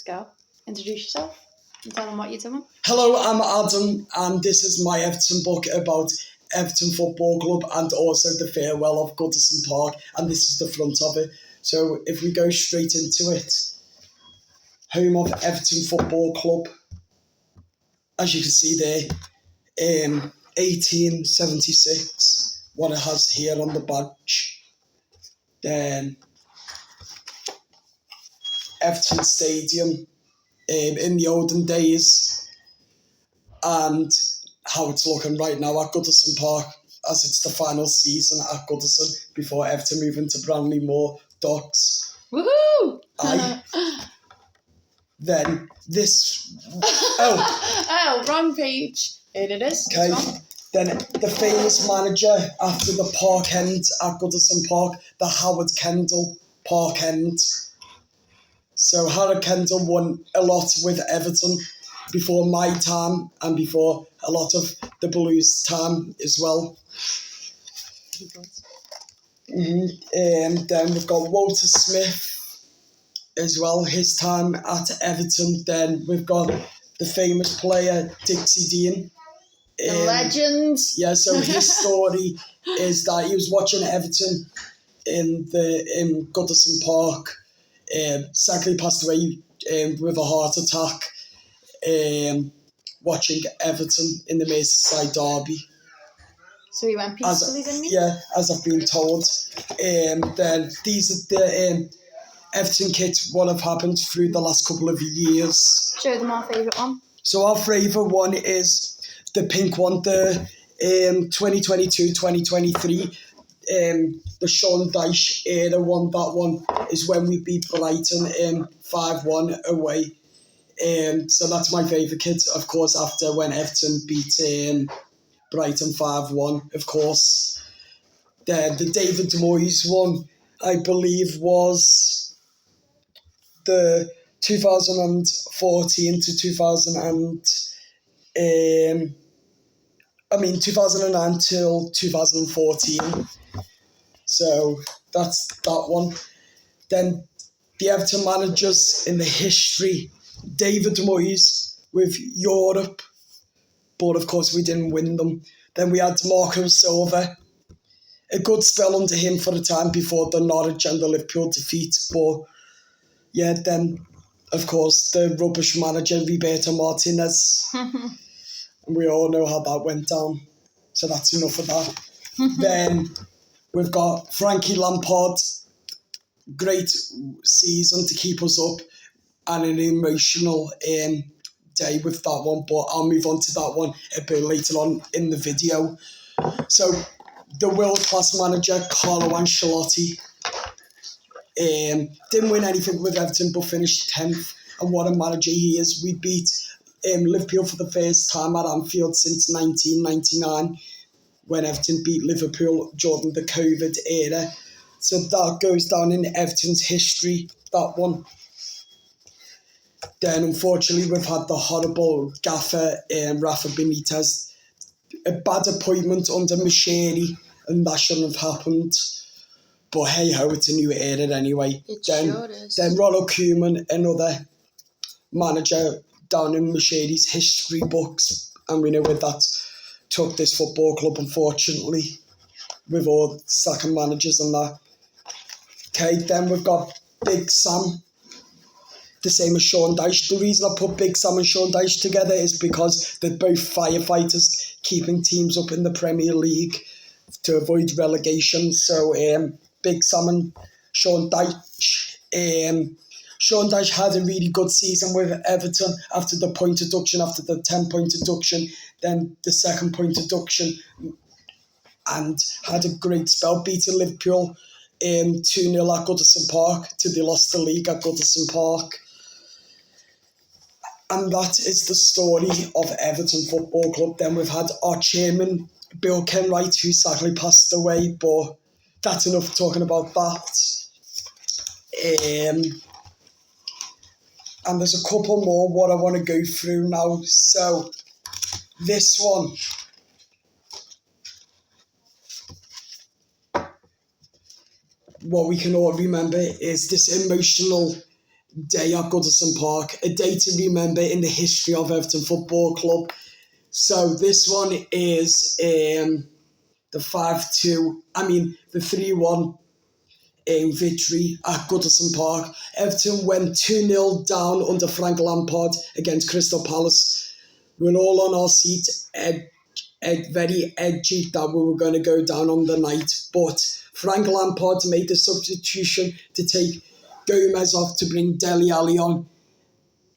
go. Introduce yourself and tell them what you're doing. Hello, I'm Adam, and this is my Everton book about Everton Football Club and also the farewell of Goodison Park, and this is the front of it. So if we go straight into it, home of Everton Football Club, as you can see there, 1876, what it has here on the badge. Then Everton Stadium in the olden days, and how it's looking right now at Goodison Park, as it's the final season at Goodison before Everton move into Branley Moor Docks. Woohoo! Then this... Oh, wrong page. Here it is. Okay. Then the famous manager after the Park End at Goodison Park, the Howard Kendall Park End. So Howard Kendall won a lot with Everton before my time and before a lot of the Blues' time as well. And then we've got Walter Smith as well, his time at Everton. Then we've got the famous player Dixie Dean. The legend. Yeah, so his story is that he was watching Everton in Goodison Park. Sadly passed away with a heart attack. Watching Everton in the Merseyside derby. So he went peacefully, didn't he? Yeah, as I've been told. Then these are the Everton kits, what have happened through the last couple of years. Show them our favourite one. So our favourite one is the pink one, the 2022-2023. The Sean Dyche era one. That one is when we beat Brighton 5-1 away. So that's my favourite kit, of course, after when Everton beat Brighton 5-1, of course. The David Moyes one, I believe, was the 2014 to 2009 till 2014. So that's that one. Then the Everton managers in the history, David Moyes with Europe, but of course we didn't win them. Then we had Marco Silva, a good spell under him for the time before the Norwich and the Liverpool defeat. But yeah, then of course the rubbish manager Roberto Martinez. And we all know how that went down. So that's enough of that. Then we've got Frankie Lampard, great season to keep us up, and an emotional day with that one, but I'll move on to that one a bit later on in the video. So the world-class manager Carlo Ancelotti didn't win anything with Everton but finished 10th, and what a manager he is. We beat Liverpool for the first time at Anfield since 1999 when Everton beat Liverpool during the COVID era. So that goes down in Everton's history, that one. Then, unfortunately, we've had the horrible gaffer, Rafa Benitez. A bad appointment under Macheri, and that shouldn't have happened. But hey-ho, it's a new era anyway. Sure is. Then Ronald Koeman, another manager down in Macheri's history books. And we know where that took this football club, unfortunately, with all second managers and that. Okay, then we've got Big Sam, the same as Sean Dyche. The reason I put Big Sam and Sean Dyche together is because they're both firefighters, keeping teams up in the Premier League to avoid relegation. So Big Sam and Sean Dyche. Sean Dyche had a really good season with Everton after the point deduction, after the 10-point deduction, then the second point deduction, and had a great spell, beating Liverpool 2-0 at Goodison Park till they lost the league at Goodison Park. And that is the story of Everton Football Club. Then we've had our chairman, Bill Kenwright, who sadly passed away, but that's enough talking about that. And there's a couple more what I want to go through now. So this one. What we can all remember is this emotional day at Goodison Park, a day to remember in the history of Everton Football Club. So this one is the 3-1 victory at Goodison Park. Everton went 2-0 down under Frank Lampard against Crystal Palace. We were all on our seat, very edgy that we were going to go down on the night. But Frank Lampard made the substitution to take Gomez off to bring Dele Alli on.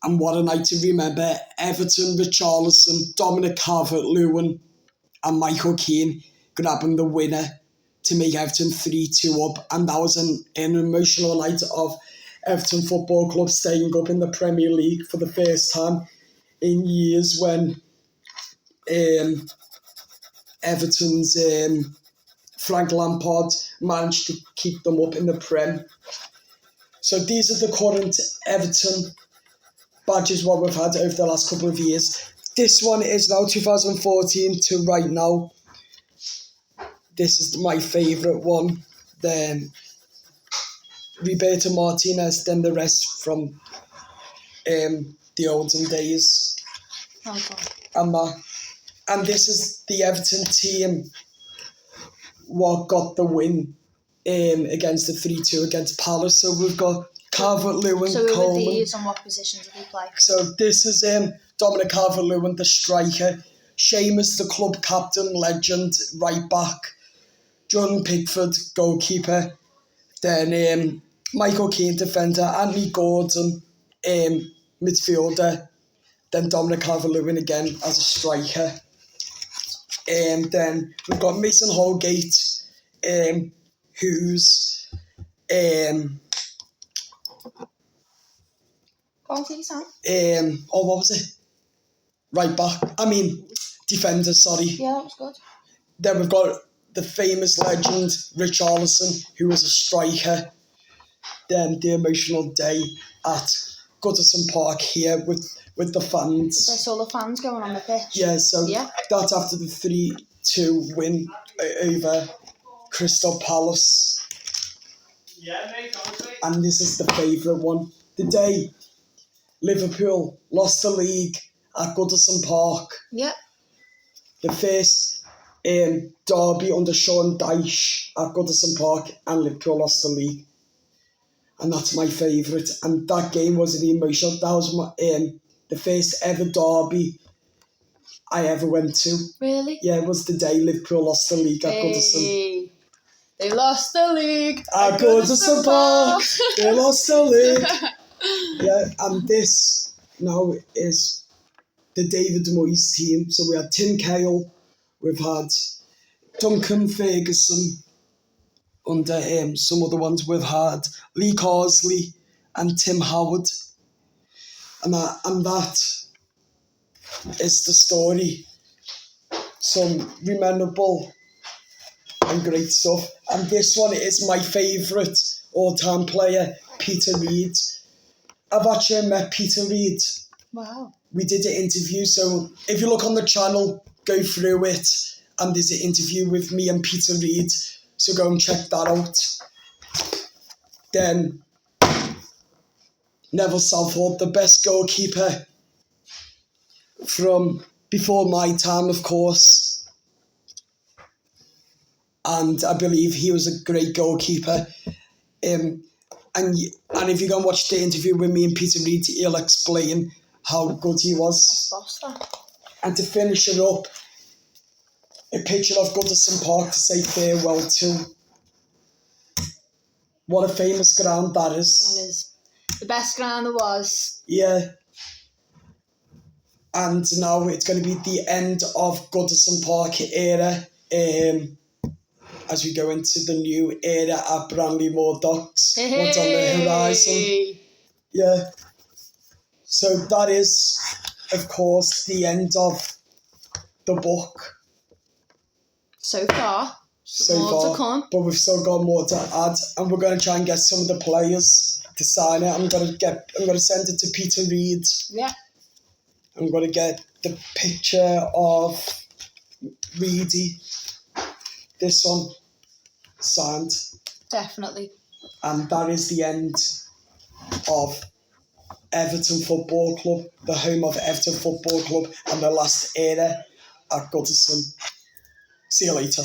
And what a night to remember. Everton, Richarlison, Dominic Calvert-Lewin and Michael Keane grabbing the winner to make Everton 3-2 up. And that was an emotional night of Everton Football Club staying up in the Premier League for the first time in years, when Everton's Frank Lampard managed to keep them up in the Prem. So these are the current Everton badges what we've had over the last couple of years. This one is now 2014 to right now. This is my favourite one. Then Roberto Martinez, then the rest from the olden days. And this is the Everton team what got the win against the 3-2 against Palace. So we've got Calvert-Lewin, So who were Coleman. these and what positions did he play? So this is Dominic Calvert-Lewin, the striker. Seamus, the club captain, legend, right back. Jordan Pickford, goalkeeper. Then Michael Keane, defender. Anthony Gordon, midfielder. Then Dominic Calvert-Lewin again as a striker. And then we've got Mason Holgate, who's Go on, take your time. what was it? Right back. Defender, sorry. Yeah, that was good. Then we've got the famous legend, Richarlison, who was a striker. Then the emotional day at Goodison Park here with the fans. So I saw the fans going on the pitch. Yeah, so that's after the 3-2 win over Crystal Palace. And this is the favourite one. The day Liverpool lost the league at Goodison Park. Yeah. The first derby under Sean Dyche at Goodison Park, and Liverpool lost the league. And that's my favourite. And that game was an emotional. That was the first ever derby I ever went to. Really? Yeah, it was the day Liverpool lost the league at Goodison. They lost the league At Goodison Park. They lost the league. Yeah, and this now is the David Moyes team. So we had Tim Cahill, we've had Duncan Ferguson, under some other ones we've had Lee Carsley and Tim Howard. And that is the story. Some memorable and great stuff. And this one is my favourite all-time player, Peter Reid. I've actually met Peter Reid. Wow. We did an interview, so if you look on the channel, go through it, and there's an interview with me and Peter Reid, so go and check that out. Then Neville Southall, the best goalkeeper from before my time, of course, and I believe he was a great goalkeeper. And if you go and watch the interview with me and Peter Reid, he'll explain how good he was. And to finish it up, a picture of Goodison Park to say farewell to. What a famous ground that is. That is the best ground there was. Yeah. And now it's going to be the end of Goodison Park era. As we go into the new era at Branley Docks. What's on the horizon. Yeah. So that is, of course, the end of the book. So far. More to come. But we've still got more to add, and we're going to try and get some of the players to sign it. I'm going to send it to Peter Reid. Yeah. I'm going to get the picture of Reedy. This one signed. Definitely. And that is the end of Everton Football Club, the home of Everton Football Club, and the last era at Goodison. See you later.